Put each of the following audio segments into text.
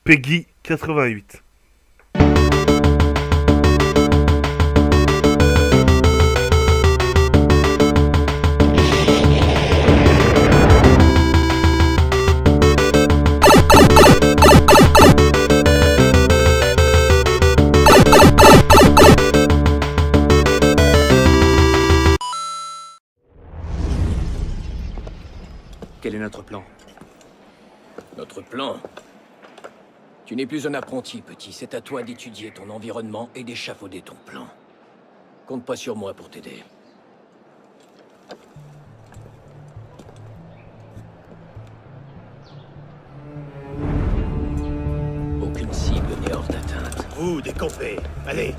Peggy 88. Quel est notre plan? Notre plan? Tu n'es plus un apprenti, petit. C'est à toi d'étudier ton environnement et d'échafauder ton plan. Compte pas sur moi pour t'aider. Aucune cible n'est hors d'atteinte. Vous, décampez. Allez.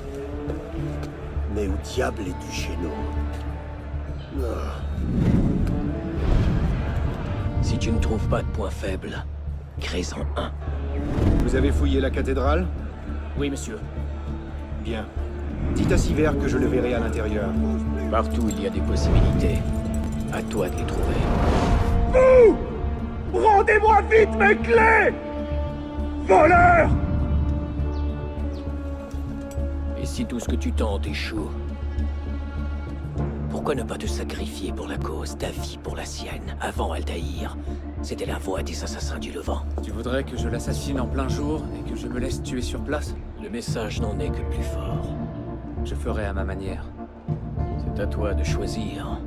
Mais où diable es-tu chez nous? Si tu ne trouves pas de point faible, crée-en un. Vous avez fouillé la cathédrale? Oui, monsieur. Bien. Dites à Siver que je le verrai à l'intérieur. Partout il y a des possibilités. À toi de les trouver. Rendez-moi vite mes clés! Voleur! Et si tout ce que tu tentes échoue, pourquoi ne pas te sacrifier pour la cause, ta vie pour la sienne, avant Altaïr? C'était la voie des assassins du Levant. Tu voudrais que je l'assassine en plein jour et que je me laisse tuer sur place? Le message n'en est que plus fort. Je ferai à ma manière. C'est à toi de choisir,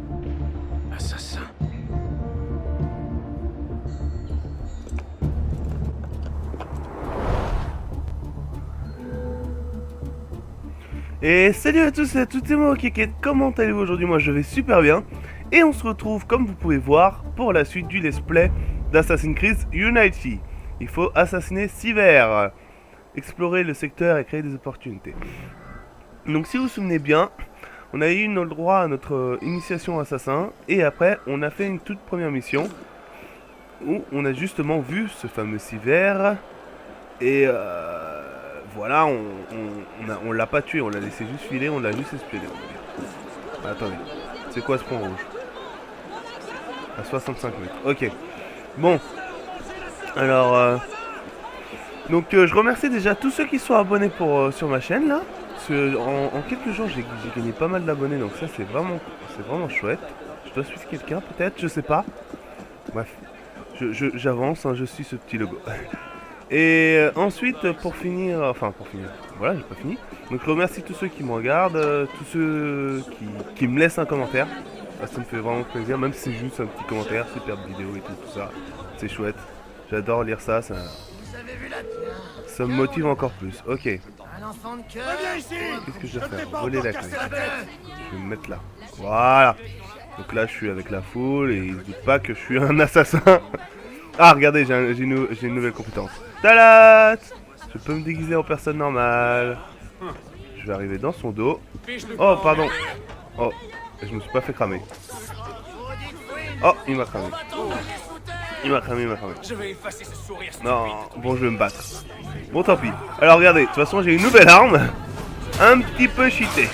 assassin. Et salut à tous et à toutes, c'est moi Keket, comment allez-vous aujourd'hui? Moi je vais super bien. Et on se retrouve, comme vous pouvez voir, pour la suite du let's play d'Assassin's Creed Unity. Il faut assassiner Siver, explorer le secteur et créer des opportunités. Donc si vous vous souvenez bien, on a eu notre droit à notre initiation assassin. Et après on a fait une toute première mission où on a justement vu ce fameux Siver. Et voilà, on l'a pas tué, on l'a laissé juste filer, on l'a juste espionné. Ah, attendez, c'est quoi ce point rouge? À 65 mètres, ok. Bon, alors, donc je remercie déjà tous ceux qui sont abonnés sur ma chaîne là. Parce que en quelques jours j'ai gagné pas mal d'abonnés, donc ça c'est vraiment chouette. Je dois suivre quelqu'un peut-être, je sais pas. Bref, j'avance, hein, je suis ce petit logo. Et ensuite, pour finir, voilà, j'ai pas fini. Donc je remercie tous ceux qui me regardent, tous ceux qui me laissent un commentaire. Ah, ça me fait vraiment plaisir, même si c'est juste un petit commentaire, superbe vidéo et tout ça. C'est chouette, j'adore lire ça, ça me motive encore plus. Ok. Qu'est-ce que je dois faire? Voler la clé. Je vais me mettre là. Voilà. Donc là, je suis avec la foule et ils se doutent pas que je suis un assassin. Ah, regardez, j'ai une nouvelle compétence. Talat! Je peux me déguiser en personne normale. Je vais arriver dans son dos. Oh, pardon. Oh, je me suis pas fait cramer. Oh, il m'a cramé. Il m'a cramé. Non, bon, je vais me battre. Bon, tant pis. Alors, regardez, de toute façon, j'ai une nouvelle arme. Un petit peu cheatée.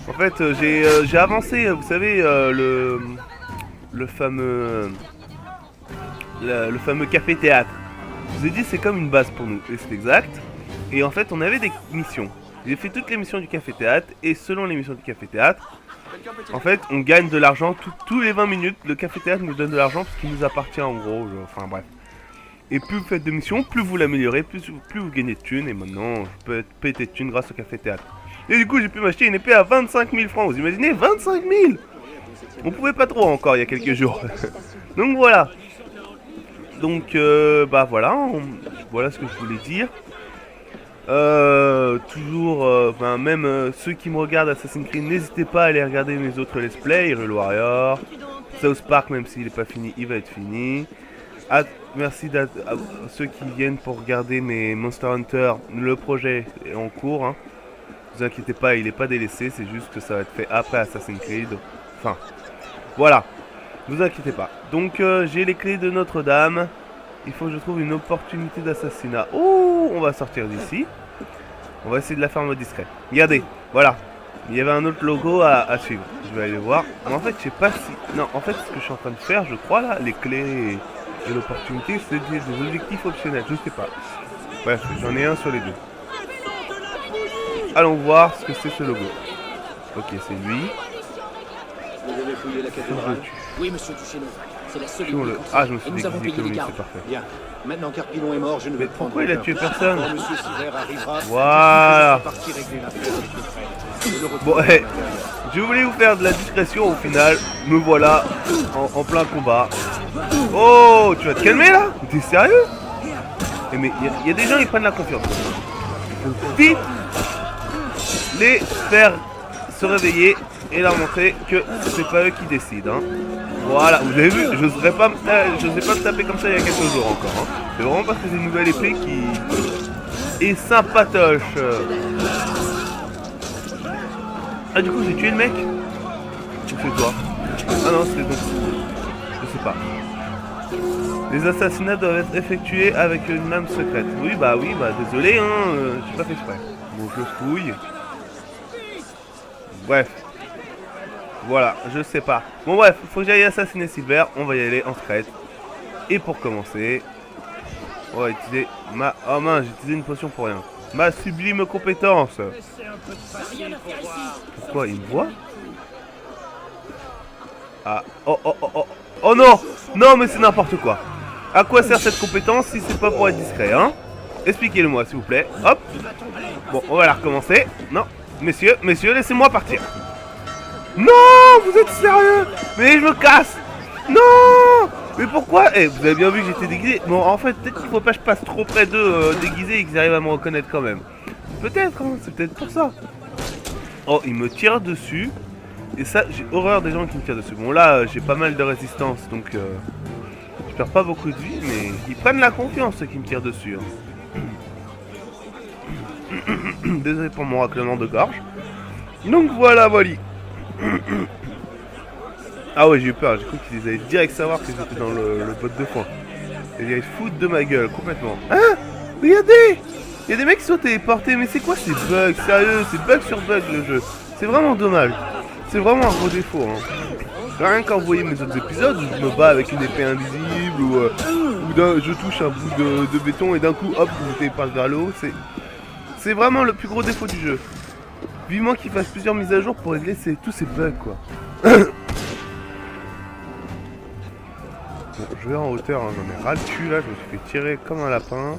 En fait, j'ai avancé, vous savez, le fameux café-théâtre. Je vous ai dit c'est comme une base pour nous, et c'est exact. Et en fait on avait des missions. J'ai fait toutes les missions du café-théâtre, et selon les missions du café-théâtre, en fait on gagne de l'argent tous les 20 minutes. Le café-théâtre nous donne de l'argent parce qu'il nous appartient en gros, enfin bref. Et plus vous faites de missions, plus vous l'améliorez, plus vous gagnez de thunes. Et maintenant je peux être pété de thunes grâce au café-théâtre. Et du coup j'ai pu m'acheter une épée à 25 000 francs, vous imaginez, 25 000. On pouvait pas trop encore il y a quelques jours. Donc voilà. Donc bah voilà, voilà ce que je voulais dire. Toujours, même ceux qui me regardent Assassin's Creed, n'hésitez pas à aller regarder mes autres let's play, Hyrule Warrior, South Park, même s'il n'est pas fini, il va être fini. Merci à ceux qui viennent pour regarder mes Monster Hunter, le projet est en cours. Hein. Ne vous inquiétez pas, il n'est pas délaissé, c'est juste que ça va être fait après Assassin's Creed. Enfin, voilà. Ne vous inquiétez pas. Donc j'ai les clés de Notre-Dame. Il faut que je trouve une opportunité d'assassinat. Oh, on va sortir d'ici. On va essayer de la faire en mode discret. Regardez, voilà. Il y avait un autre logo à suivre. Je vais aller voir. Mais en fait, je sais pas si... Non, en fait, ce que je suis en train de faire, je crois là, les clés Et l'opportunité, c'est des objectifs optionnels, je sais pas. Bref, j'en ai un sur les deux. Allons voir ce que c'est ce logo. Ok, c'est lui. Vous avez fouillé la cathédrale? Oui, monsieur Duchesneau. C'est la seule idée. Ah, je me suis nous avons déguisé payé comme les lui, gardes. c'est parfait. Bien. Maintenant qu'Arpilon est mort, je ne vais Mais pourquoi il a tué aucun. personne? Quand Monsieur Sivert arrivera, Voilà. je suis parti régler l'affaire avec le prêtre. Je le Bon, retrouverai hey, à l'intérieur. je voulais vous faire de la discrétion, au final, me voilà en plein combat. Oh, tu vas te calmer là? T'es sérieux? Eh, mais il y a des gens qui prennent la confiance. Il faut vite les faire se réveiller et leur montrer que c'est pas eux qui décident. Hein. Voilà, vous avez vu, je n'osais pas me taper comme ça il y a quelques jours encore. Hein. C'est vraiment parce que c'est une nouvelle épée qui est sympatoche. Ah, du coup, j'ai tué le mec? Ou c'est toi? Ah non, c'est donc... Je sais pas. Les assassinats doivent être effectués avec une lame secrète. Oui, bah désolé, hein, j'ai pas fait exprès. Bon, je fouille. Bref. Voilà, je sais pas. Bon bref, faut que j'aille assassiner Silver, on va y aller en secret. Et pour commencer, on va utiliser ma... Oh mince, j'ai utilisé une potion pour rien. Ma sublime compétence. Pourquoi il me voit? Ah, oh non. Non mais c'est n'importe quoi. À quoi sert cette compétence si c'est pas pour être discret, hein? Expliquez-le-moi s'il vous plaît. Hop. Bon, on va la recommencer. Non, messieurs, laissez-moi partir. Non, vous êtes sérieux? Mais je me casse. Non. Mais pourquoi? Eh, vous avez bien vu que j'étais déguisé. Bon, en fait, peut-être qu'il faut pas que je passe trop près d'eux déguisés et qu'ils arrivent à me reconnaître quand même. Peut-être, hein, c'est peut-être pour ça. Oh, il me tire dessus. Et ça, j'ai horreur des gens qui me tirent dessus. Bon, là, j'ai pas mal de résistance, donc je perds pas beaucoup de vie, mais ils prennent la confiance, ceux qui me tirent dessus. Hein. Désolé pour mon raclement de gorge. Donc voilà, voilà. Ah ouais, j'ai eu peur, j'ai cru qu'ils allaient direct savoir que j'étais dans le bot de foin. Et ils allaient se foutre de ma gueule, complètement. Hein? Regardez! Il y a des mecs qui sont téléportés, mais c'est quoi ces bugs? Sérieux, c'est bug sur bug le jeu. C'est vraiment dommage. C'est vraiment un gros défaut. Hein. Rien qu'en vous voyez mes autres épisodes, je me bats avec une épée invisible ou je touche un bout de béton et d'un coup, hop, je me téléporte vers le haut. C'est vraiment le plus gros défaut du jeu. Vivement qu'il fasse plusieurs mises à jour pour régler tous ces bugs, quoi. Bon, je vais en hauteur, hein, j'en ai ras le cul là, je me suis fait tirer comme un lapin.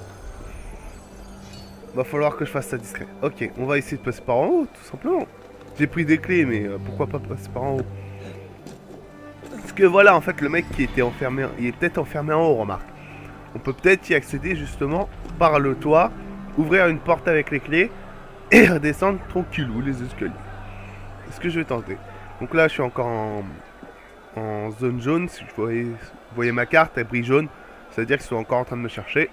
Va falloir que je fasse ça discret. Ok, on va essayer de passer par en haut, tout simplement. J'ai pris des clés, mais pourquoi pas passer par en haut? Parce que voilà, en fait, le mec qui était enfermé, il est peut-être enfermé en haut, remarque. On peut peut-être y accéder justement par le toit, ouvrir une porte avec les clés et redescendre tranquillou les escaliers. C'est ce que je vais tenter. Donc là, je suis encore en zone jaune. Si vous voyez ma carte, elle brille jaune. Ça veut dire qu'ils sont encore en train de me chercher.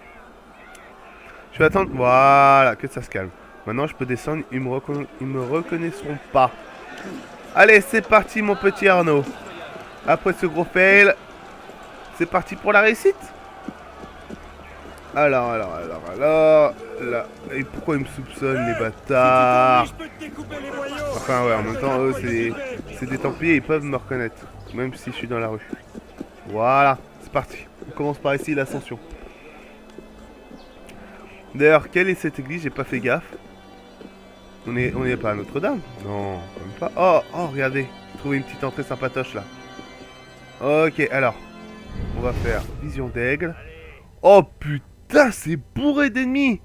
Je vais attendre, voilà, que ça se calme. Maintenant, je peux descendre, ils me reconnaîtront pas. Allez, c'est parti, mon petit Arnaud. Après ce gros fail, c'est parti pour la réussite. Alors, là. Et pourquoi ils me soupçonnent, les bâtards? Enfin, ouais, en même temps, eux, c'est des Templiers, ils peuvent me reconnaître. Même si je suis dans la rue. Voilà, c'est parti. On commence par ici, l'ascension. D'ailleurs, quelle est cette église? J'ai pas fait gaffe. On n'est pas à Notre-Dame? Non, même pas. Oh, regardez. J'ai trouvé une petite entrée sympatoche là. Ok, alors. On va faire vision d'aigle. Oh putain, c'est bourré d'ennemis.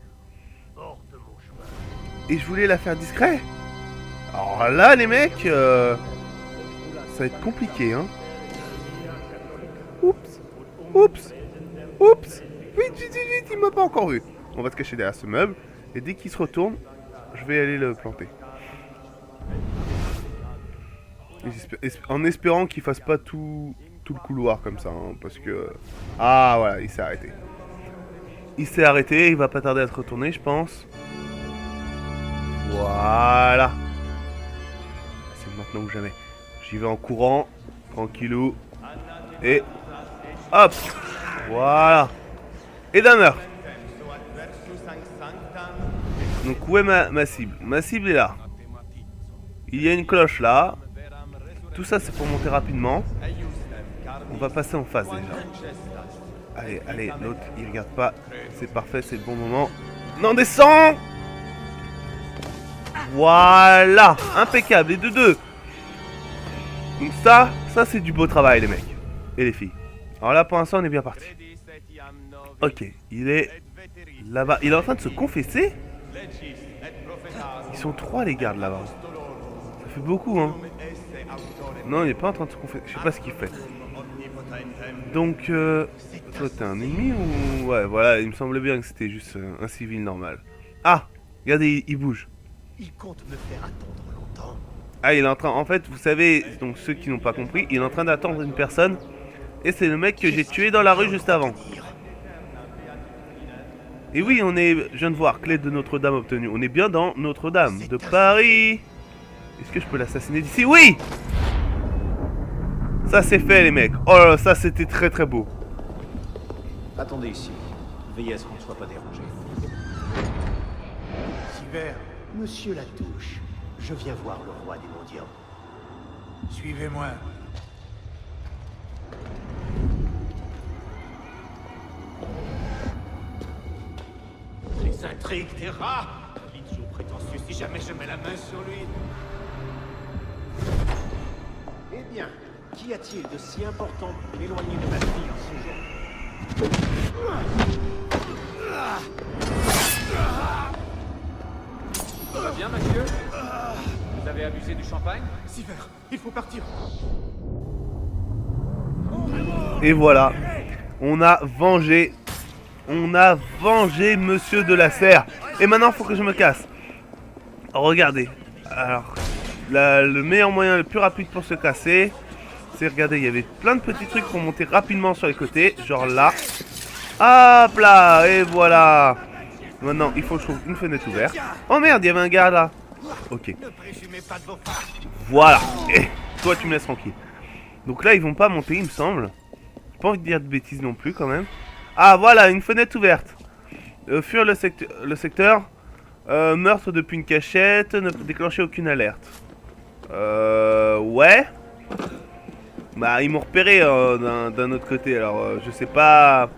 Et je voulais la faire discret. Alors là, les mecs, ça va être compliqué, hein. Oups. Vite, il m'a pas encore vu. On va se cacher derrière ce meuble. Et dès qu'il se retourne, je vais aller le planter. En espérant qu'il fasse pas tout le couloir comme ça. Hein, parce que... Ah voilà, il s'est arrêté. Il va pas tarder à se retourner, je pense. Voilà. C'est maintenant ou jamais. J'y vais en courant. Tranquillou. Et... Hop. Voilà. Et d'un meurtre. Donc où est ma cible? Ma cible est là. Il y a une cloche là. Tout ça c'est pour monter rapidement. On va passer en face déjà. Allez, allez, l'autre, il regarde pas. C'est parfait, c'est le bon moment. Non, descends. Voilà, impeccable, et de deux. Donc ça c'est du beau travail les mecs. Et les filles. Alors là, pour l'instant, on est bien parti. Ok, il est là-bas. Il est en train de se confesser. Ils sont 3 les gardes là-bas. Ça fait beaucoup, hein. Non, il est pas en train de se confesser. Je sais pas ce qu'il fait. Donc, toi, t'es un ennemi ou... Ouais, voilà, il me semblait bien que c'était juste un civil normal. Ah, regardez, il bouge. Il compte me faire attendre longtemps. Ah, il est en train... En fait, vous savez, donc ceux qui n'ont pas compris, il est en train d'attendre une personne. Et c'est le mec que j'ai tué dans la rue juste avant. Et oui, on est... Je viens de voir, clé de Notre-Dame obtenue. On est bien dans Notre-Dame de Paris. Est-ce que je peux l'assassiner d'ici? Oui! Ça c'est fait les mecs. Oh là là, ça c'était très très beau. Attendez ici. Veillez à ce qu'on ne soit pas dérangé. Sivert, monsieur Latouche, je viens voir le roi des mendiants. Suivez-moi. Les intrigues des rats. L'idiot prétentieux si jamais je mets la main sur lui. Eh bien, qu'y a-t-il de si important pour m'éloigner de ma fille en ce jour? Tout va bien, monsieur? Vous avez abusé du champagne? Sivert, il faut partir. Et voilà. On a vengé. On a vengé Monsieur de la Serre. Et maintenant, faut que je me casse. Regardez. Alors, le meilleur moyen, le plus rapide pour se casser, c'est, regardez, il y avait plein de petits trucs pour monter rapidement sur les côtés. Genre là. Hop là. Et voilà. Maintenant, il faut que je trouve une fenêtre ouverte. Oh merde, il y avait un gars là. Ok. Voilà. Et toi, tu me laisses tranquille. Donc là, ils vont pas monter, il me semble. J'ai pas envie de dire de bêtises non plus, quand même. Ah, voilà, une fenêtre ouverte. Fuir le secteur. Meurtre depuis une cachette. Ne déclencher aucune alerte. Ouais. Bah, ils m'ont repéré d'un autre côté. Alors, je sais pas.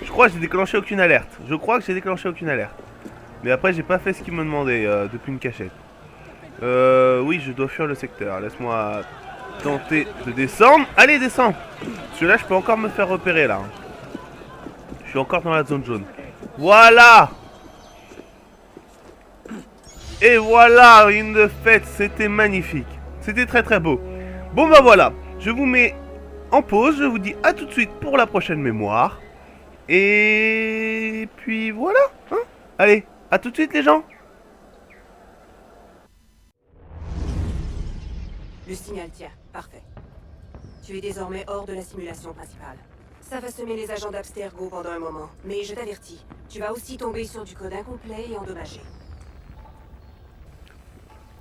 Je crois que j'ai déclenché aucune alerte. Mais après, j'ai pas fait ce qu'ils me demandaient depuis une cachette. Oui, je dois fuir le secteur. Laisse-moi tenter de descendre. Allez, descends. Celui-là, je peux encore me faire repérer là. Je suis encore dans la zone jaune. Voilà. Et voilà, une de fête. C'était magnifique. C'était très très beau. Bon bah voilà. Je vous mets en pause. Je vous dis à tout de suite pour la prochaine mémoire. Et puis voilà. Hein, allez, à tout de suite les gens. Le signal tient. Parfait. Tu es désormais hors de la simulation principale. Ça va semer les agents d'Abstergo pendant un moment, mais je t'avertis, tu vas aussi tomber sur du code incomplet et endommagé.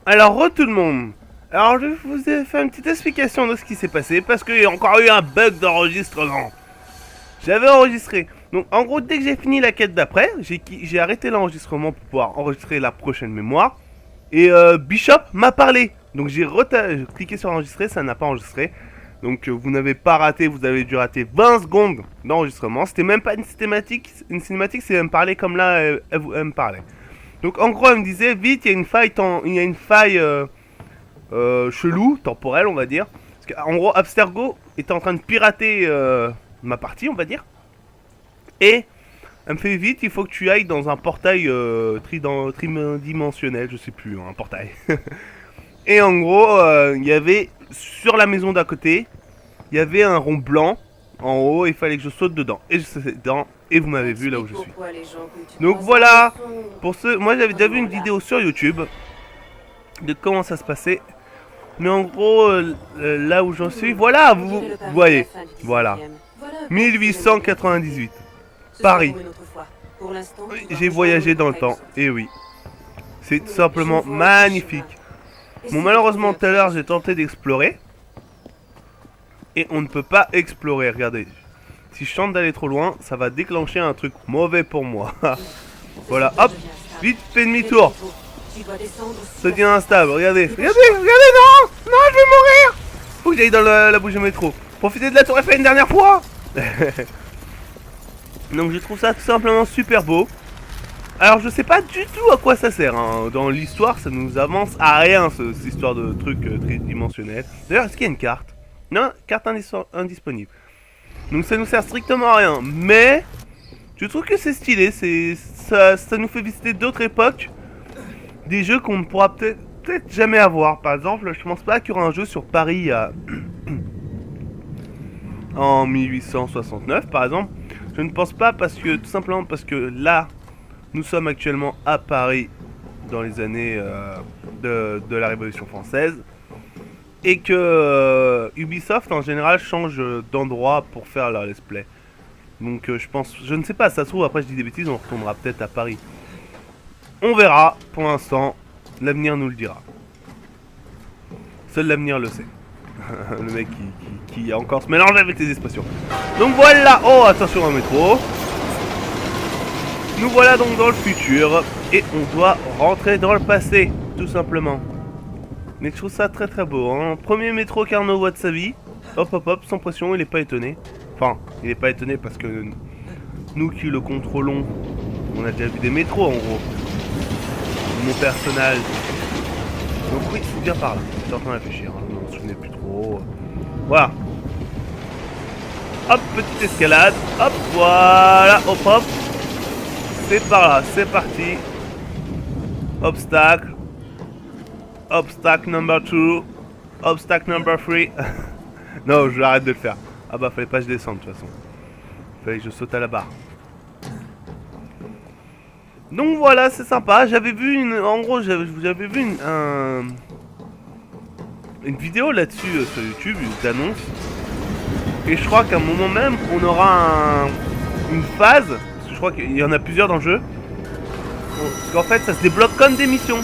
Alors, tout le monde. Alors, je vous ai fait une petite explication de ce qui s'est passé, parce qu'il y a encore eu un bug d'enregistrement. J'avais enregistré. Donc, en gros, dès que j'ai fini la quête d'après, j'ai arrêté l'enregistrement pour pouvoir enregistrer la prochaine mémoire. Et Bishop m'a parlé. Donc, j'ai cliqué sur enregistrer, ça n'a pas enregistré. Donc, vous n'avez pas raté, vous avez dû rater 20 secondes d'enregistrement. C'était même pas une cinématique, c'est elle me parlait comme là, elle me parlait. Donc, en gros, elle me disait, vite, il y a une faille, chelou, temporelle, on va dire. Parce qu'en gros, Abstergo était en train de pirater ma partie, on va dire. Et elle me fait, vite, il faut que tu ailles dans un portail tridimensionnel, je sais plus, un portail. Et en gros, il y avait, sur la maison d'à côté, il y avait un rond blanc en haut, il fallait que je saute dedans. Et je sautais dedans, et vous m'avez vu là où je suis. Donc voilà, pour ceux, moi j'avais déjà vu une vidéo sur YouTube de comment ça se passait. Mais en gros, là où j'en suis, voilà, vous voyez, voilà, 1898, Paris. J'ai voyagé dans le temps, et oui, c'est tout simplement magnifique. Bon, malheureusement, tout à l'heure, j'ai tenté d'explorer. Et on ne peut pas explorer, regardez. Si je tente d'aller trop loin, ça va déclencher un truc mauvais pour moi. Voilà, hop, vite, fais demi-tour. Ça devient instable, regardez. Regardez, non. Non, je vais mourir. Faut que j'aille dans la bouche de métro. Profitez de la tour Eiffel une dernière fois. Donc je trouve ça tout simplement super beau. Alors je sais pas du tout à quoi ça sert, hein. Dans l'histoire ça nous avance à rien cette histoire de truc tridimensionnel. D'ailleurs est-ce qu'il y a une carte? Non, carte indisponible. Donc ça nous sert strictement à rien. Mais je trouve que c'est stylé, ça nous fait visiter d'autres époques. Des jeux qu'on ne pourra peut-être jamais avoir. Par exemple, je pense pas qu'il y aura un jeu sur Paris en 1869 par exemple. Je ne pense pas parce que tout simplement parce que là nous sommes actuellement à Paris dans les années de la Révolution française et que Ubisoft en général change d'endroit pour faire leur let's play. Donc je pense, je ne sais pas, ça se trouve après je dis des bêtises, on retournera peut-être à Paris. On verra, pour l'instant, l'avenir nous le dira. Seul l'avenir le sait. Le mec qui a encore se mélange avec les expressions. Donc voilà, oh attention au métro. Nous voilà donc dans le futur et on doit rentrer dans le passé, tout simplement. Mais je trouve ça très très beau, hein. Premier métro qu'Arnaud voit de sa vie. Hop hop hop, sans pression, il est pas étonné. Enfin, il est pas étonné parce que nous qui le contrôlons, on a déjà vu des métros en gros. Mon personnage. Donc oui, c'est bien par là. J'étais en train de réfléchir, hein. Je me souvenais plus trop. Voilà. Hop, petite escalade. Hop, voilà. Hop hop. C'est par là, c'est parti. Obstacle. Obstacle number 2. Obstacle number 3. Non, je vais arrêter de le faire. Ah bah fallait pas que je descende de toute façon. Fallait que je saute à la barre. Donc voilà, c'est sympa. J'avais vu en gros, j'avais vu une vidéo là-dessus sur YouTube, d'annonce. Et je crois qu'à un moment même, on aura une phase. Parce que je crois qu'il y en a plusieurs dans le jeu. Parce qu'en fait, ça se débloque comme des missions.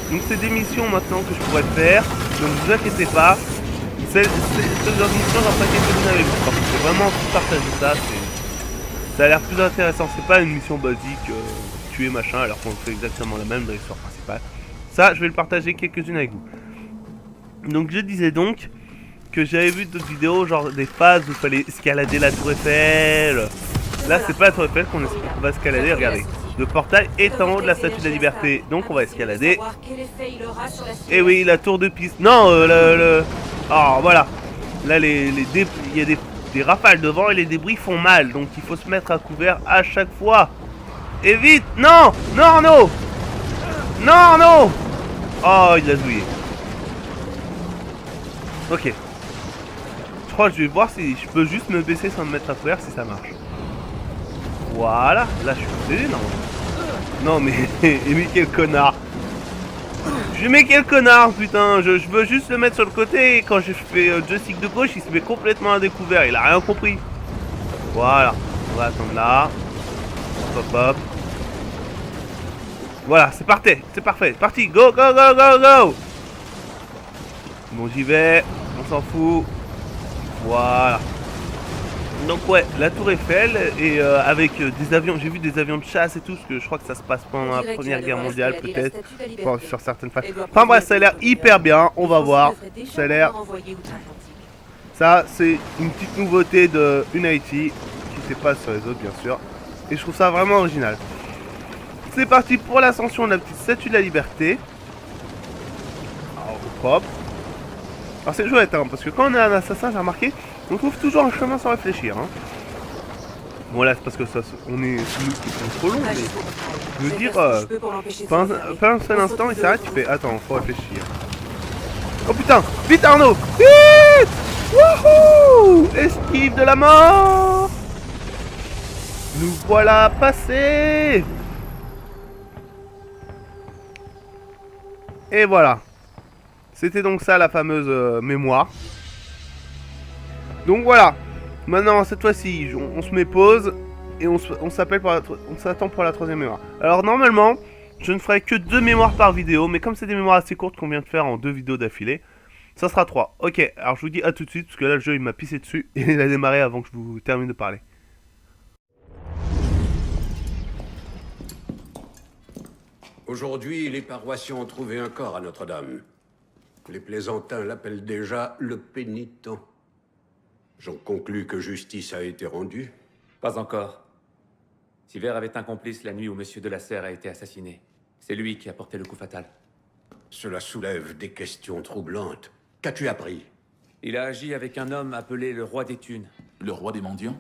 Donc c'est des missions maintenant que je pourrais faire. Donc vous inquiétez pas. C'est genre de mission, j'en ferai quelques-unes avec vous. Parce que c'est vraiment partager ça. Ça a l'air plus intéressant. C'est pas une mission basique. Tuer machin alors qu'on fait exactement la même dans l'histoire principale. Ça je vais le partager quelques-unes avec vous. Donc je disais donc que j'avais vu d'autres vidéos genre des phases où il fallait escalader la tour Eiffel. Là c'est pas la tour Eiffel qu'on va escalader, regardez. Le portail est en haut de la statue de la liberté. Donc on va escalader. Et oui, la tour de Pise. Non oh voilà. Là il y a des rafales devant et les débris font mal. Donc il faut se mettre à couvert à chaque fois. Et vite! Non! Non Arnaud! Non Arnaud! Oh il a zouillé. Ok. Je crois que je vais voir si je peux juste me baisser sans me mettre à couvert si ça marche. Voilà. Là je suis possédé non? Non mais mais quel connard! Mais quel connard putain! Je veux juste le mettre sur le côté et quand je fais joystick de gauche il se met complètement à découvert. Il a rien compris. Voilà. On va attendre là. Hop hop. Voilà, c'est parti, c'est parfait, parti, go, go, go, go, go. Bon, j'y vais, on s'en fout. Voilà. Donc ouais, la tour Eiffel et avec des avions, j'ai vu des avions de chasse et tout, parce que je crois que ça se passe pendant la Première Guerre mondiale peut-être, sur certaines phases. Enfin bref, ça a l'air hyper bien, on va voir. Ça a l'air... Ça, c'est une petite nouveauté de Unity, qui se passe sur les autres bien sûr. Et je trouve ça vraiment original. C'est parti pour l'ascension de la petite statue de la liberté. Alors, hop. Alors c'est chouette, hein, parce que quand on est un assassin, j'ai remarqué, on trouve toujours un chemin sans réfléchir. Hein. Bon là, c'est parce que ça, on est nous qui contrôlons, mais je veux dire, pas un seul instant, il s'arrête, tu fais, attends, faut réfléchir. Oh putain, vite Arnaud, vite. Wouhou. Esquive de la mort. Nous voilà passés. Et voilà. C'était donc ça la fameuse mémoire. Donc voilà. Maintenant cette fois-ci on se met pause. Et on s'attend pour la troisième mémoire. Alors normalement je ne ferai que 2 mémoires par vidéo. Mais comme c'est des mémoires assez courtes qu'on vient de faire en 2 vidéos d'affilée, ça sera 3. Ok, alors je vous dis à tout de suite. Parce que là le jeu il m'a pissé dessus. Et il a démarré avant que je vous termine de parler. Aujourd'hui, les paroissiens ont trouvé un corps à Notre-Dame. Les plaisantins l'appellent déjà le pénitent. J'en conclus que justice a été rendue. Pas encore. Siver avait un complice la nuit où Monsieur de la Serre a été assassiné. C'est lui qui a porté le coup fatal. Cela soulève des questions troublantes. Qu'as-tu appris? Il a agi avec un homme appelé le Roi des Thunes. Le roi des mendiants?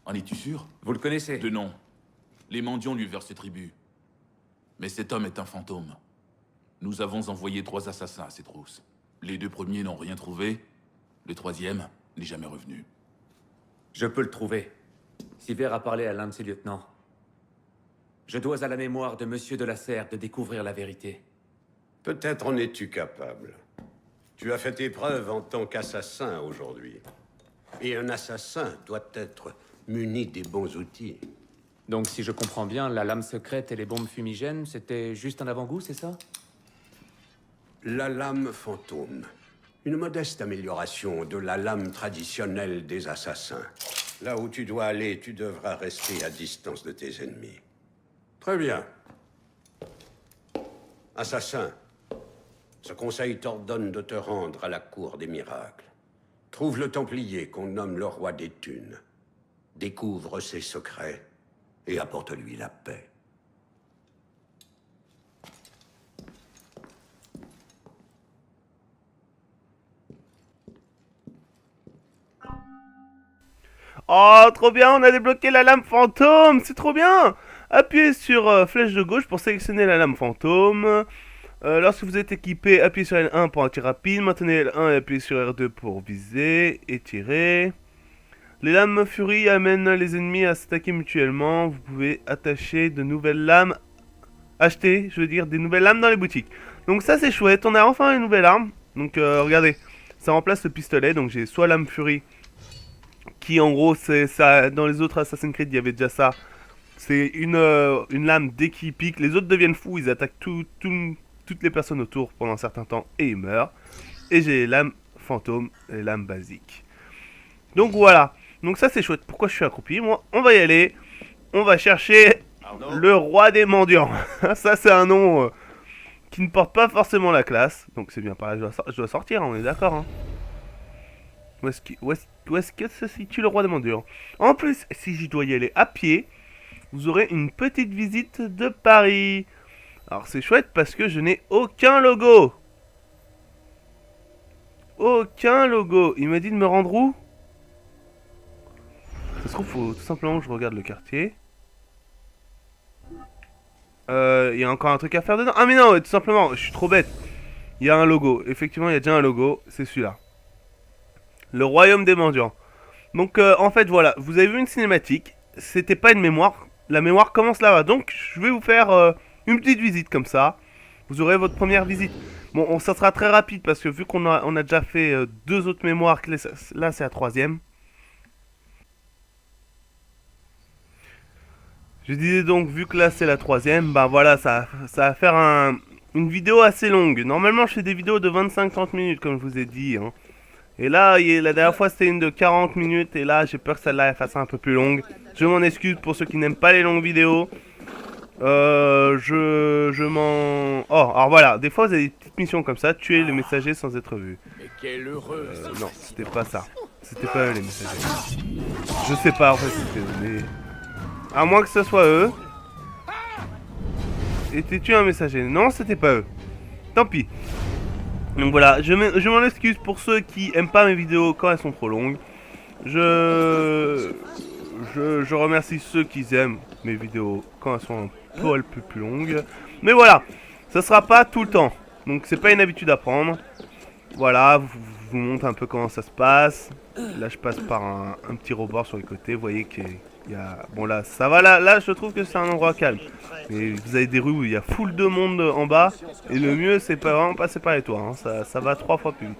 En es-tu sûr? Vous le connaissez? De nom. Les mendiants lui versent tribut. Mais cet homme est un fantôme. Nous avons envoyé 3 assassins à ses trousses. Les 2 premiers n'ont rien trouvé. Le 3e n'est jamais revenu. Je peux le trouver. Siver a parlé à l'un de ses lieutenants. Je dois à la mémoire de Monsieur de la Serre de découvrir la vérité. Peut-être en es-tu capable. Tu as fait tes preuves en tant qu'assassin aujourd'hui. Et un assassin doit être muni des bons outils. Donc si je comprends bien, la lame secrète et les bombes fumigènes, c'était juste un avant-goût, c'est ça? La lame fantôme. Une modeste amélioration de la lame traditionnelle des assassins. Là où tu dois aller, tu devras rester à distance de tes ennemis. Très bien. Assassin, ce conseil t'ordonne de te rendre à la cour des miracles. Trouve le Templier qu'on nomme le roi des Thunes. Découvre ses secrets et apporte-lui la paix. Oh, trop bien, on a débloqué la lame fantôme, c'est trop bien. Appuyez sur flèche de gauche pour sélectionner la lame fantôme. Lorsque vous êtes équipé, appuyez sur L1 pour un tir rapide, maintenez L1 et appuyez sur R2 pour viser et tirer. Les lames furie amènent les ennemis à s'attaquer mutuellement. Vous pouvez attacher de nouvelles lames, acheter, je veux dire, des nouvelles lames dans les boutiques. Donc ça c'est chouette, on a enfin une nouvelle arme. Donc regardez, ça remplace le pistolet, donc j'ai soit lame furie, qui en gros c'est ça, dans les autres Assassin's Creed il y avait déjà ça. C'est une lame dès qu'ils piquent, les autres deviennent fous, ils attaquent toutes les personnes autour pendant un certain temps et ils meurent. Et j'ai les lames fantômes, les lames basiques. Donc voilà, donc ça c'est chouette. Pourquoi je suis accroupi? Moi, on va y aller, on va chercher le roi des mendiants. Ça c'est un nom qui ne porte pas forcément la classe, donc c'est bien pareil, je dois sortir, on est d'accord hein. Où est-ce que se situe le roi des mendiants? En plus, si je dois y aller à pied, vous aurez une petite visite de Paris. Alors c'est chouette parce que je n'ai aucun logo. Aucun logo. Il m'a dit de me rendre où? Ça se trouve, faut tout simplement que je regarde le quartier. Il y a encore un truc à faire dedans. Ah mais non, tout simplement, je suis trop bête. Il y a un logo. Effectivement, il y a déjà un logo. C'est celui-là. Le royaume des mendiants. Donc en fait voilà, vous avez vu une cinématique. C'était pas une mémoire. La mémoire commence là-bas. Donc je vais vous faire une petite visite comme ça. Vous aurez votre première visite. Bon, ça sera très rapide parce que vu qu'on a déjà fait 2 autres mémoires, là c'est la 3e. Je disais donc, vu que là c'est la 3e, bah voilà, ça va faire une vidéo assez longue. Normalement je fais des vidéos de 25-30 minutes comme je vous ai dit hein. Et là, la dernière fois c'était une de 40 minutes et là j'ai peur que celle-là fasse un peu plus longue. Je m'en excuse pour ceux qui n'aiment pas les longues vidéos. Je m'en... Oh, alors voilà, des fois vous avez des petites missions comme ça, tuer les messagers sans être vu. Non, c'était pas ça. C'était pas eux les messagers. Je sais pas en fait c'était eux, mais... À moins que ce soit eux. Et t'es tué un messager. Non, c'était pas eux. Tant pis. Donc voilà, je m'en excuse pour ceux qui aiment pas mes vidéos quand elles sont trop longues. Je remercie ceux qui aiment mes vidéos quand elles sont un peu plus longues. Mais voilà, ça sera pas tout le temps. Donc c'est pas une habitude à prendre. Voilà, je vous montre un peu comment ça se passe. Là je passe par un petit rebord sur les côtés. Vous voyez qu'il y a... Bon là, ça va là je trouve que c'est un endroit calme. Mais vous avez des rues où il y a full de monde en bas. Et le mieux c'est pas vraiment passer par les toits. Hein. Ça va 3 fois plus vite.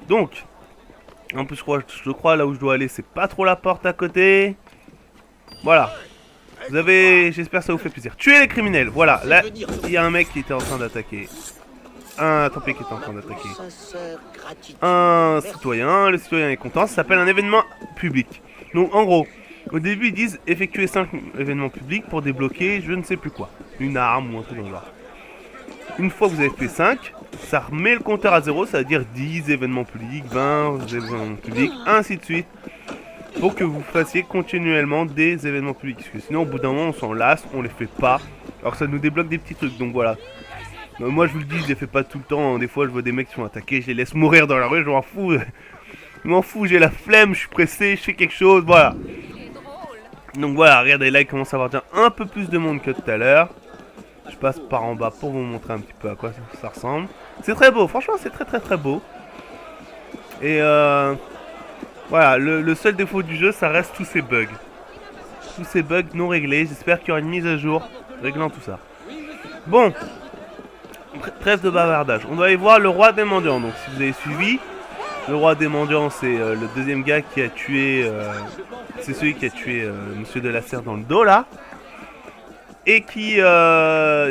Donc, en plus je crois là où je dois aller c'est pas trop la porte à côté. Voilà. Vous avez... J'espère que ça vous fait plaisir. Tuez les criminels. Voilà, là il y a un mec qui était en train d'attaquer. Un Templier qui était en train d'attaquer un citoyen. Le citoyen est content. Ça s'appelle un événement public. Donc en gros, au début ils disent effectuer 5 événements publics pour débloquer je ne sais plus quoi. Une arme ou un truc dans le genre. Une fois que vous avez fait 5, ça remet le compteur à 0. Ça veut dire 10 événements publics, 20 événements publics, ainsi de suite. pour que vous fassiez continuellement des événements publics. Parce que sinon, au bout d'un moment, on s'en lasse, on les fait pas. Alors ça nous débloque des petits trucs, donc voilà. Moi, je vous le dis, je les fais pas tout le temps. Des fois, je vois des mecs qui sont attaqués, je les laisse mourir dans la rue, je m'en fous. Je m'en fous, j'ai la flemme, je suis pressé, je fais quelque chose, voilà. Donc voilà, regardez, là, il commence à avoir déjà un peu plus de monde que tout à l'heure. Je passe par en bas pour vous montrer un petit peu à quoi ça ressemble. C'est très beau, franchement, c'est très beau. Et voilà, le seul défaut du jeu, ça reste tous ces bugs. Tous ces bugs non réglés. J'espère qu'il y aura une mise à jour réglant tout ça. Bon, trêve de bavardage. On doit aller voir le roi des mendiants. Donc si vous avez suivi, le roi des mendiants, c'est le deuxième gars qui a tué... c'est celui qui a tué Monsieur de la Serre dans le dos là. Et qui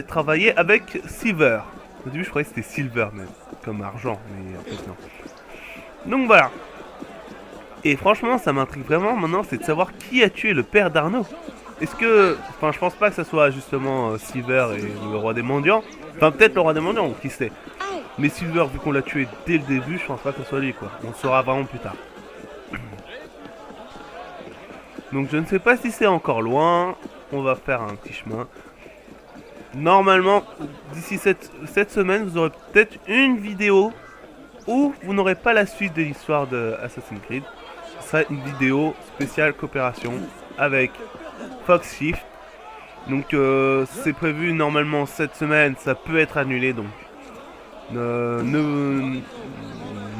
travaillait avec Silver. Au début je croyais que c'était Silver même, comme argent, mais en fait non. Donc voilà. Et franchement ça m'intrigue vraiment maintenant, c'est de savoir qui a tué le père d'Arnaud. Est-ce que... Enfin je pense pas que ça soit justement Silver et le roi des mendiants. Enfin peut-être le roi des mendiants, qui sait. Mais Silver, vu qu'on l'a tué dès le début, je pense pas que ce soit lui quoi. On le saura vraiment plus tard. Donc je ne sais pas si c'est encore loin. On va faire un petit chemin. Normalement, d'ici cette semaine, vous aurez peut-être une vidéo où vous n'aurez pas la suite de l'histoire de Assassin's Creed. Ce sera une vidéo spéciale coopération avec Fox Shift. Donc c'est prévu normalement cette semaine, ça peut être annulé donc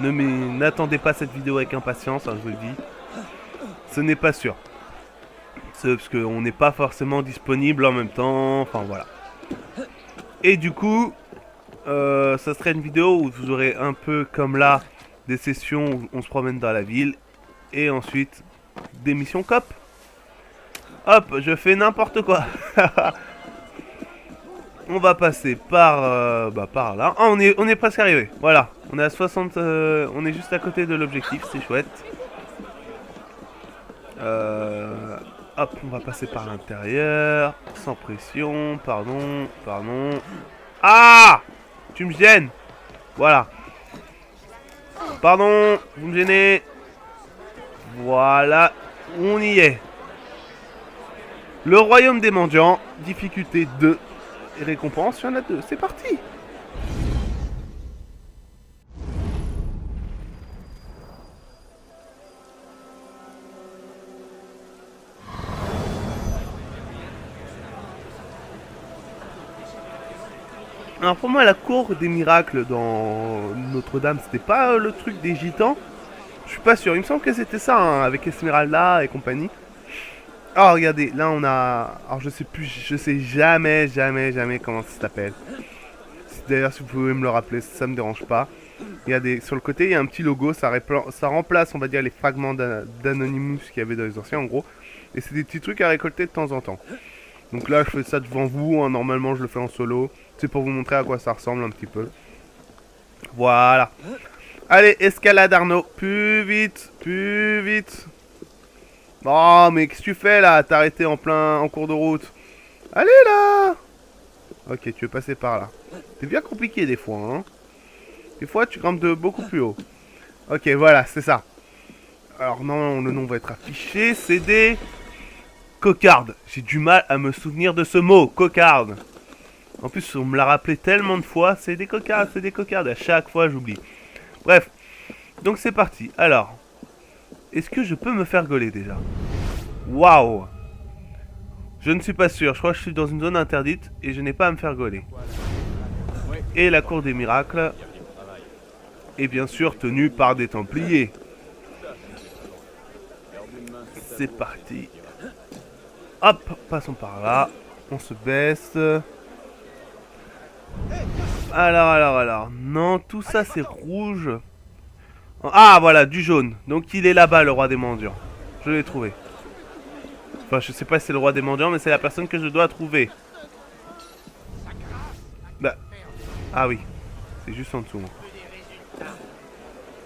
n'attendez pas cette vidéo avec impatience, hein, je vous le dis. Ce n'est pas sûr. Parce qu'on n'est pas forcément disponible en même temps, enfin voilà. Et du coup, ça serait une vidéo où vous aurez un peu comme là, des sessions où on se promène dans la ville. Et ensuite, des missions cop. Hop, je fais n'importe quoi. On va passer par, par là. Ah, on est presque arrivé, voilà. On est à 60, on est juste à côté de l'objectif, c'est chouette. Hop, on va passer par l'intérieur. Sans pression. Pardon. Ah! Tu me gênes. Voilà. Pardon, vous me gênez. Voilà. On y est. Le royaume des mendiants. Difficulté 2. Et récompense, il y en a 2. C'est parti. Alors pour moi la cour des miracles dans Notre-Dame c'était pas le truc des gitans. Je suis pas sûr, il me semble que c'était ça hein, avec Esmeralda et compagnie. Ah regardez, là on a... Alors je sais plus, je sais jamais comment ça s'appelle. D'ailleurs si vous pouvez me le rappeler, ça me dérange pas. Regardez, sur le côté il y a un petit logo, ça remplace on va dire les fragments d'Anonymous qu'il y avait dans les anciens en gros. Et c'est des petits trucs à récolter de temps en temps. Donc là je fais ça devant vous, hein, normalement je le fais en solo. C'est pour vous montrer à quoi ça ressemble un petit peu. Voilà. Allez, escalade Arnaud. Plus vite. Oh, mais qu'est-ce que tu fais là? T'as arrêté en cours de route. Allez là. Ok, tu veux passer par là. C'est bien compliqué des fois. Hein. Des fois, tu grimpes de beaucoup plus haut. Ok, voilà, c'est ça. Alors non, le nom va être affiché. C'est des... cocardes. J'ai du mal à me souvenir de ce mot. Cocarde. En plus, on me l'a rappelé tellement de fois. C'est des cocardes. À chaque fois, j'oublie. Bref. Donc, c'est parti. Alors. Est-ce que je peux me faire gauler déjà? Waouh. Je ne suis pas sûr. Je crois que je suis dans une zone interdite. Et je n'ai pas à me faire gauler. Et la cour des miracles. Est bien sûr tenue par des templiers. C'est parti. Hop. Passons par là. On se baisse. Alors. Non, tout ça c'est rouge. Ah, voilà, du jaune. Donc il est là-bas, le roi des mendiants. Je l'ai trouvé. Enfin, je sais pas si c'est le roi des mendiants, mais c'est la personne que je dois trouver. Bah. Ah oui. C'est juste en dessous.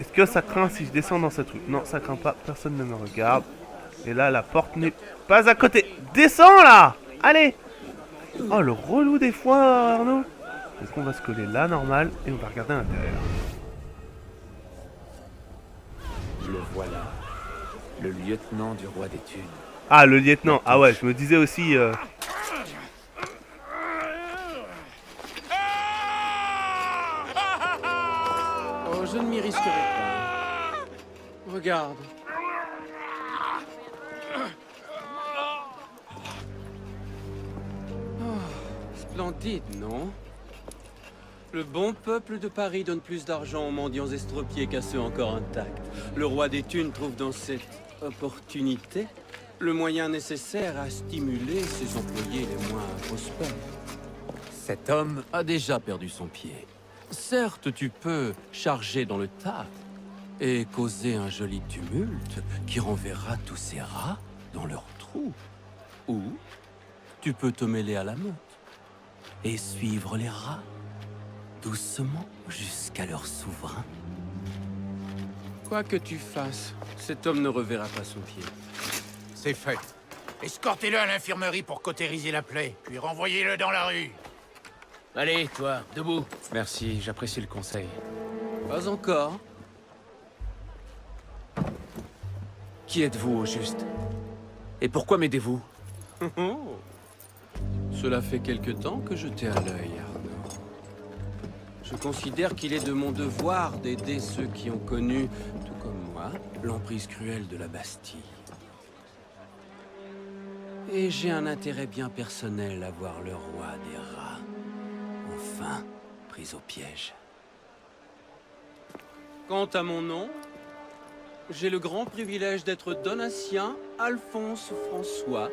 Est-ce que ça craint si je descends dans cette rue? Non, ça craint pas. Personne ne me regarde. Et là, la porte n'est pas à côté. Descends là. Allez. Oh, le relou des fois, Arnaud. Donc on va se coller là, normal, et on va regarder à l'intérieur. Le voilà. Le lieutenant du roi des thunes. Ah, le lieutenant. Ah ouais, je me disais aussi... Oh, je ne m'y risquerai pas. Regarde. Oh, splendide, non? Le bon peuple de Paris donne plus d'argent aux mendiants estropiés qu'à ceux encore intacts. Le roi des thunes trouve dans cette opportunité le moyen nécessaire à stimuler ses employés les moins prospères. Cet homme... A déjà perdu son pied. Certes, tu peux charger dans le tas et causer un joli tumulte qui renverra tous ces rats dans leur trou. Ou tu peux te mêler à la meute et suivre les rats doucement jusqu'à leur souverain. Quoi que tu fasses, cet homme ne reverra pas son pied. C'est fait. Escortez-le à l'infirmerie pour cautériser la plaie, puis renvoyez-le dans la rue. Allez, toi, debout. Merci, j'apprécie le conseil. Pas encore. Qui êtes-vous au juste? Et pourquoi m'aidez-vous? Oh. Cela fait quelque temps que je t'ai à l'œil, Arnaud. Je considère qu'il est de mon devoir d'aider ceux qui ont connu, tout comme moi, l'emprise cruelle de la Bastille. Et j'ai un intérêt bien personnel à voir le roi des rats, enfin, pris au piège. Quant à mon nom, j'ai le grand privilège d'être Donatien Alphonse François,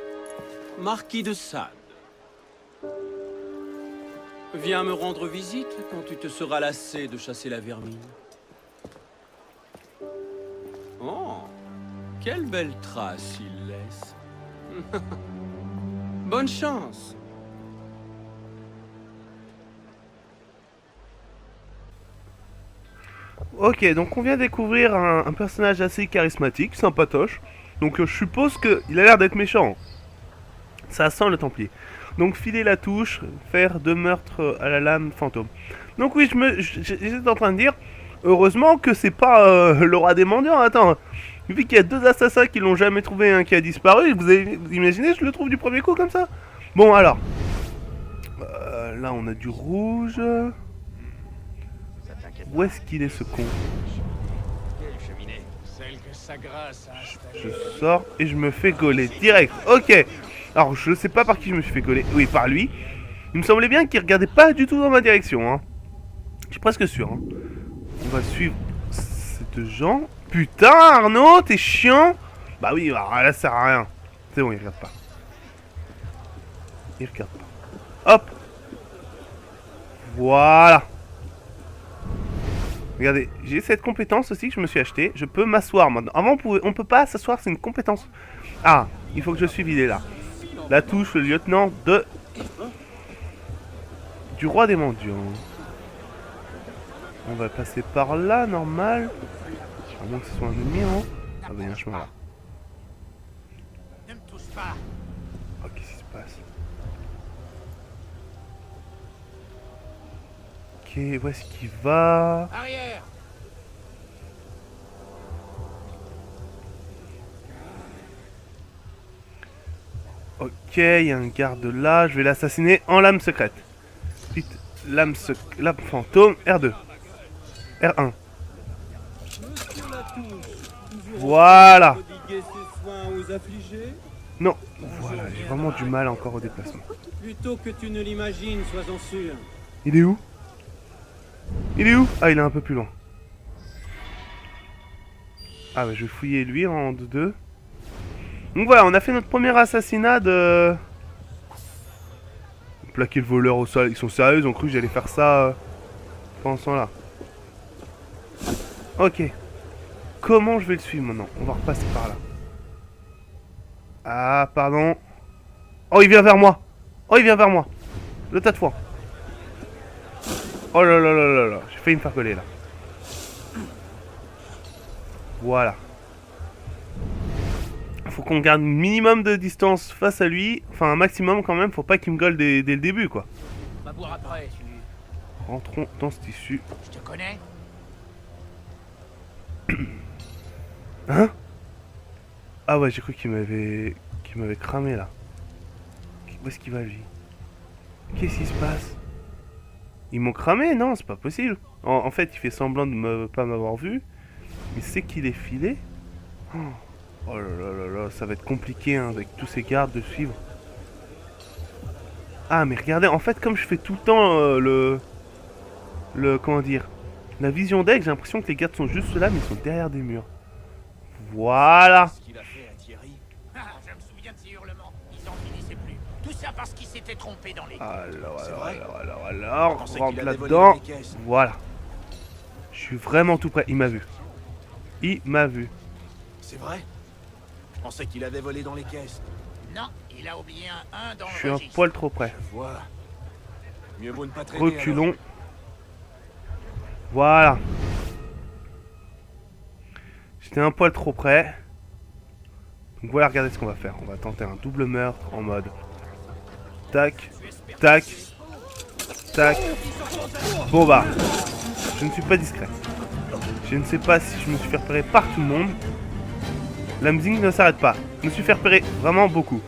marquis de Sade. Viens me rendre visite quand tu te seras lassé de chasser la vermine. Oh, quelle belle trace il laisse. Bonne chance. Ok, donc on vient découvrir un personnage assez charismatique, sympatoche. Donc je suppose qu'il a l'air d'être méchant. Ça sent le Templier. Donc filer la touche, faire 2 meurtres à la lame fantôme. Donc oui, j'étais en train de dire, heureusement que c'est pas le roi des mendiants. Attends, vu qu'il y a 2 assassins qui l'ont jamais trouvé, un qui a disparu, vous imaginez, je le trouve du premier coup comme ça? Bon alors, là on a du rouge. Où est-ce qu'il est ce con? Je sors et je me fais gauler direct. Ok. Alors je sais pas par qui je me suis fait gauler. Oui, par lui. Il me semblait bien qu'il regardait pas du tout dans ma direction. Hein. Je suis presque sûr. Hein. On va suivre ces 2 gens. Putain Arnaud, t'es chiant. Bah oui, alors là ça sert à rien. C'est bon, il regarde pas. Il regarde pas. Hop. Voilà. Regardez, j'ai cette compétence aussi que je me suis acheté. Je peux m'asseoir maintenant. Avant, on peut pas s'asseoir, c'est une compétence. Ah, il faut que je suive, il est là. La touche, le lieutenant du roi des mendiants. On va passer par là, normal. À moins que ce soit un ennemi, hein. Ah, bah, il y a un chemin là. Ne me touche pas. Oh, qu'est-ce qui se passe? Ok, où est-ce qu'il va? Arrière. Ok, il y a un garde là, je vais l'assassiner en lame secrète. Vite, lame fantôme, R2. R1. Voilà. Non, voilà, j'ai vraiment du mal encore au déplacement. Plutôt que tu ne l'imagines, sois-en sûr. Il est où? Il est où? Ah, il est un peu plus loin. Ah, bah, je vais fouiller lui en 2. Donc voilà, on a fait notre premier assassinat de... Plaquer le voleur au sol. Ils sont sérieux, ils ont cru que j'allais faire ça pendant ce temps-là. Ok. Comment je vais le suivre maintenant? On va repasser par là. Ah, pardon. Oh, il vient vers moi. Oh, il vient vers moi. Le tas de foin. Oh là là là là là. J'ai failli me faire coller là. Voilà. Faut qu'on garde un minimum de distance face à lui. Enfin, un maximum quand même. Faut pas qu'il me gueule dès le début, quoi. Va boire après, Rentrons dans ce tissu. Je te connais. Hein? Ah ouais, j'ai cru qu'il m'avait cramé là. Où est-ce qu'il va lui? Qu'est-ce qui se passe? Ils m'ont cramé? Non, c'est pas possible. En fait, il fait semblant de pas m'avoir vu. Mais c'est qu'il est filé. Oh là là là là, ça va être compliqué hein, avec tous ces gardes de suivre. Ah mais regardez, en fait comme je fais tout le temps comment dire, la vision d'aigle, j'ai l'impression que les gardes sont juste là mais ils sont derrière des murs. Voilà. Ce qu'il a fait à Thierry. Ah, je me souviens de ces hurlements. Ils en finissaient plus. Tout ça parce qu'ils s'étaient trompés dans les... Alors, rentre là-dedans. Voilà. Je suis vraiment tout prêt. Il m'a vu. Il m'a vu. C'est vrai? Je pensais qu'il avait volé dans les caisses. Non, il a oublié un dans Je suis un poil trop près. Je vois. Mieux vaut ne pas traîner. Reculons. Voilà. J'étais un poil trop près. Donc voilà, regardez ce qu'on va faire. On va tenter un double meurtre en mode tac, tac, tac. Bon bah, je ne suis pas discret. Je ne sais pas si je me suis fait repérer par tout le monde. La musique ne s'arrête pas. Je me suis fait repérer vraiment beaucoup.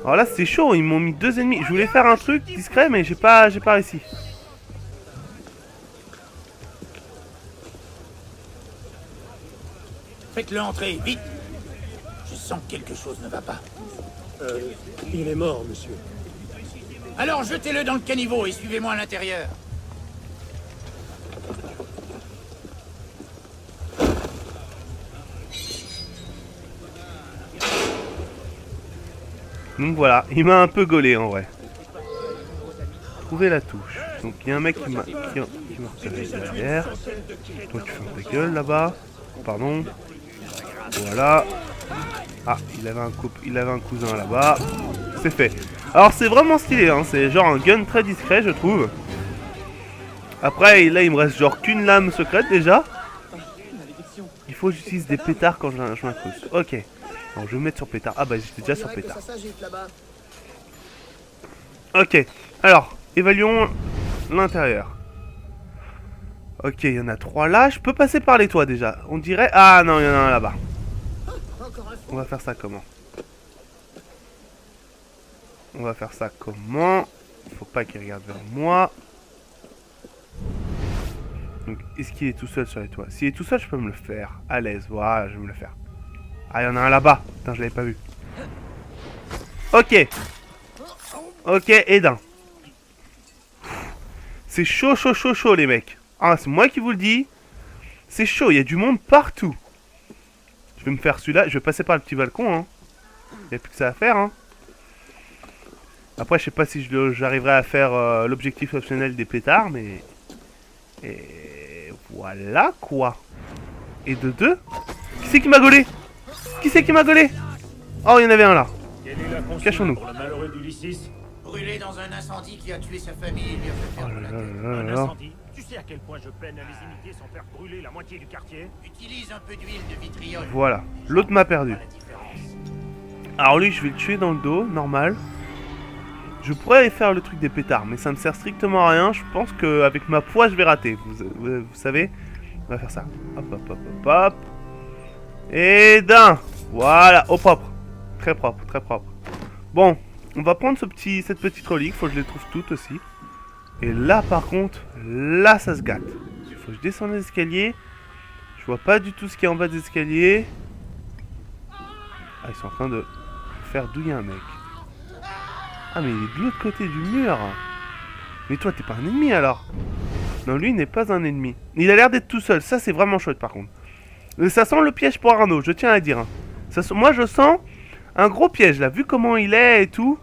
Alors là c'est chaud, ils m'ont mis 2 ennemis. Je voulais faire un truc discret mais j'ai pas réussi. Faites-le entrer, vite. Je sens que quelque chose ne va pas. Il est mort, monsieur. Alors jetez-le dans le caniveau et suivez-moi à l'intérieur. Donc voilà, il m'a un peu gaulé en vrai. Trouver la touche. Donc il y a un mec qui m'a repéré derrière. Toi tu fermes ta gueule là-bas. Pardon. Voilà. Ah, il avait un cousin là-bas. C'est fait. Alors c'est vraiment stylé, hein. C'est genre un gun très discret je trouve. Après là il me reste genre qu'une lame secrète déjà. Il faut que j'utilise des pétards quand je m'incruste. Ok. Alors je vais me mettre sur pétard. Ah bah j'étais déjà sur pétard. Ok. Alors, évaluons l'intérieur. Ok, il y en a 3 là. Je peux passer par les toits déjà. On dirait... Ah non, il y en a un là-bas. On va faire ça comment? On va faire ça comment? Faut pas qu'il regarde vers moi. Donc, est-ce qu'il est tout seul sur les toits? S'il est tout seul, je peux me le faire. À l'aise, voilà, je vais me le faire. Ah, il y en a un là-bas. Putain, je l'avais pas vu. Ok. Ok, et d'un. C'est chaud, chaud, chaud, chaud, les mecs. Ah, c'est moi qui vous le dis. C'est chaud, il y a du monde partout. Je vais me faire celui-là. Je vais passer par le petit balcon, hein. Il n'y a plus que ça à faire, hein. Après, je sais pas si j'arriverai à faire l'objectif optionnel des pétards, mais... Et voilà, quoi. Et de 2. Qui c'est qui m'a gaulé? Qui c'est qui m'a gaulé? Oh, il y en avait un là. Cachons-nous. Pour le malheureux d'Ulysses, brûlé dans un incendie qui a tué sa famille et lui a fait perdre la tête. Un incendie? Tu sais à quel point je peine à les imiter sans faire brûler la moitié du quartier? Utilise un peu d'huile de vitriol. Voilà. L'autre m'a perdu. Alors lui, je vais le tuer dans le dos, normal. Je pourrais aller faire le truc des pétards, mais ça me sert strictement à rien. Je pense qu'avec ma poids, je vais rater. Vous savez, on va faire ça. Hop, hop, hop, hop, hop. Et d'un. Voilà, au propre. Très propre, très propre. Bon, on va prendre cette petite relique. Faut que je les trouve toutes aussi. Et là, par contre, là, ça se gâte. Il faut que je descende les escaliers. Je vois pas du tout ce qu'il y a en bas des escaliers. Ah, ils sont en train de faire douiller un mec. Ah, mais il est de l'autre côté du mur. Mais toi, t'es pas un ennemi alors? Non, lui, il n'est pas un ennemi. Il a l'air d'être tout seul. Ça, c'est vraiment chouette par contre. Ça sent le piège pour Arnaud, je tiens à dire. Moi, je sens un gros piège là. Vu comment il est et tout,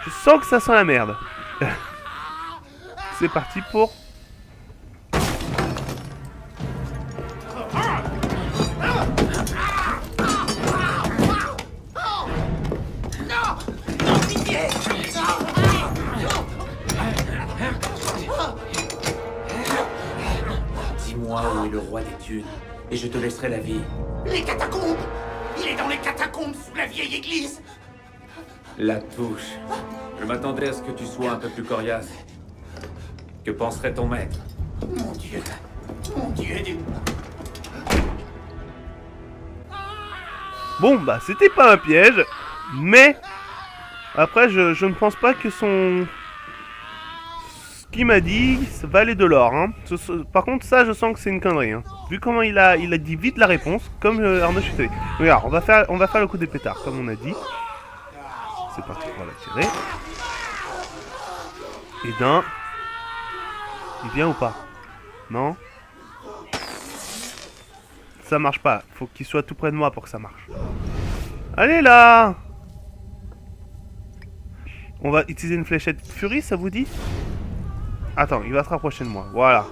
je sens que ça sent la merde. C'est parti pour... Dis-moi où est le roi des thunes, et je te laisserai la vie. Les catacombes! Il est dans les catacombes sous la vieille église! La touche. Je m'attendais à ce que tu sois un peu plus coriace. Que penserait ton maître? Mon Dieu du... Bon, bah, c'était pas un piège, mais... Après, je ne pense pas que son... Ce qu'il m'a dit, ça valait de l'or, hein. Par contre, ça, je sens que c'est une connerie, hein. Vu comment il a dit vite la réponse, comme Arnaud Chuté. Regarde, on va faire le coup des pétards, comme on a dit. C'est parti, on va la tirer. Et d'un... Il vient ou pas? Non? Ça marche pas. Faut qu'il soit tout près de moi pour que ça marche. Allez là! On va utiliser une fléchette furie, ça vous dit? Attends, il va se rapprocher de moi. Voilà.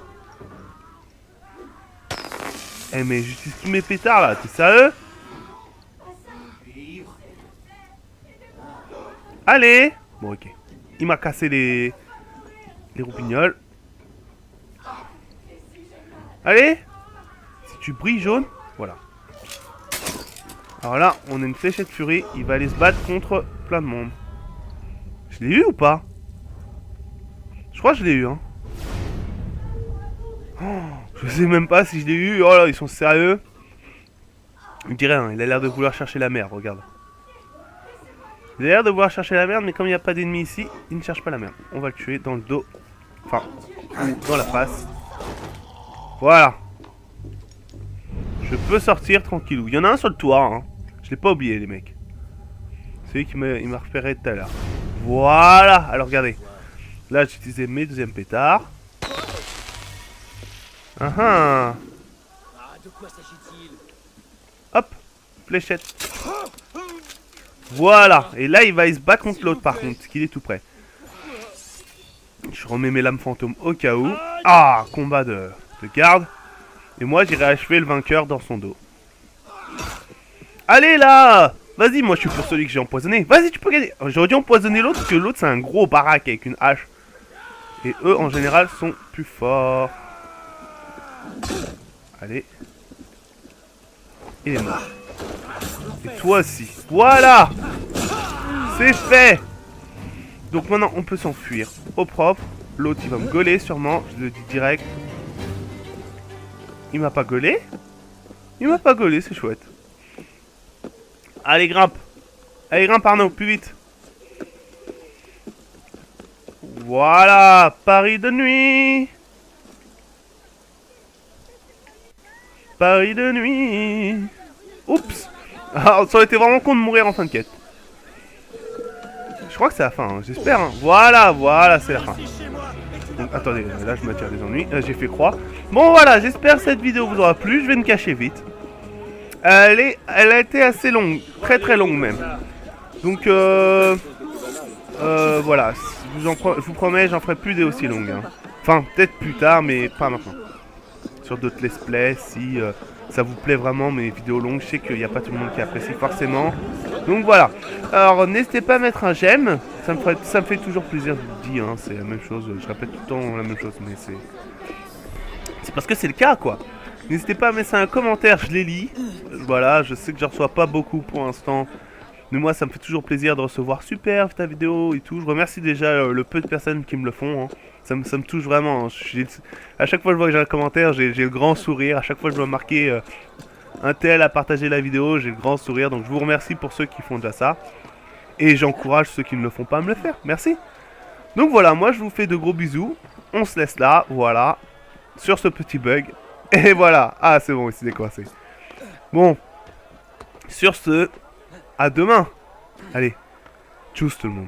Eh mais j'utilise tous mes pétards là, t'es sérieux? Allez! Bon ok. Il m'a cassé les roupignoles. Allez! Si tu brilles jaune, voilà. Alors là, on a une fléchette furie, il va aller se battre contre plein de monde. Je l'ai eu ou pas? Je crois que je l'ai eu, hein. Oh, je sais même pas si je l'ai eu. Oh là, ils sont sérieux. Il dirait, hein, il a l'air de vouloir chercher la merde, regarde. Il a l'air de vouloir chercher la merde, mais comme il n'y a pas d'ennemis ici, il ne cherche pas la merde. On va le tuer dans le dos. Enfin, dans la face. Voilà. Je peux sortir tranquillou. Il y en a un sur le toit, hein. Je l'ai pas oublié, les mecs. C'est lui qui m'a repéré tout à l'heure. Voilà. Alors, regardez. Là, j'ai utilisé mes deuxièmes pétards. Hop. Fléchette. Voilà. Et là, il va se battre contre l'autre, par contre. Parce qu'il est tout près. Je remets mes lames fantômes au cas où. Ah, combat de garde. Et moi, j'irai achever le vainqueur dans son dos. Allez, là! Vas-y, moi, je suis pour celui que j'ai empoisonné. Vas-y, tu peux gagner. J'aurais dû empoisonner l'autre, parce que l'autre, c'est un gros baraque avec une hache. Et eux, en général, sont plus forts. Allez. Il est mort. Et toi aussi. Voilà! C'est fait! Donc maintenant, on peut s'enfuir au propre. L'autre, il va me gauler sûrement. Je le dis direct. Il m'a pas gaulé? Il m'a pas gaulé, c'est chouette. Allez, grimpe! Allez, grimpe, Arnaud, plus vite! Voilà! Paris de nuit! Paris de nuit! Oups! Alors, ça aurait été vraiment con de mourir en fin de quête. Je crois que c'est la fin, hein. J'espère. Hein. Voilà, c'est la fin. Donc, attendez, là je m'attire des ennuis. J'ai fait croix. Bon voilà, j'espère que cette vidéo vous aura plu. Je vais me cacher vite. Elle a été assez longue, très longue même. Donc voilà, je vous promets, j'en ferai plus des aussi longues. Hein. Enfin, peut-être plus tard, mais pas maintenant. Sur d'autres let's play, si ça vous plaît vraiment mes vidéos longues, je sais qu'il n'y a pas tout le monde qui apprécie forcément. Donc voilà. Alors n'hésitez pas à mettre un j'aime. Ça me fait toujours plaisir, je vous le dis, hein, c'est la même chose. Je répète tout le temps la même chose, mais c'est parce que c'est le cas, quoi. N'hésitez pas à mettre un commentaire, je les lis. Voilà, je sais que je reçois pas beaucoup pour l'instant. Mais moi, ça me fait toujours plaisir de recevoir super ta vidéo et tout. Je remercie déjà le peu de personnes qui me le font. Hein. Ça me touche vraiment. Hein. À chaque fois que je vois que j'ai un commentaire, j'ai le grand sourire. À chaque fois que je dois marquer un tel à partager la vidéo, j'ai le grand sourire. Donc je vous remercie pour ceux qui font déjà ça. Et j'encourage ceux qui ne le font pas à me le faire. Merci. Donc voilà, moi je vous fais de gros bisous. On se laisse là, voilà. Sur ce petit bug. Et voilà. Ah, c'est bon, il s'est décoincé. Bon. Sur ce, à demain. Allez. Tchuss tout le monde.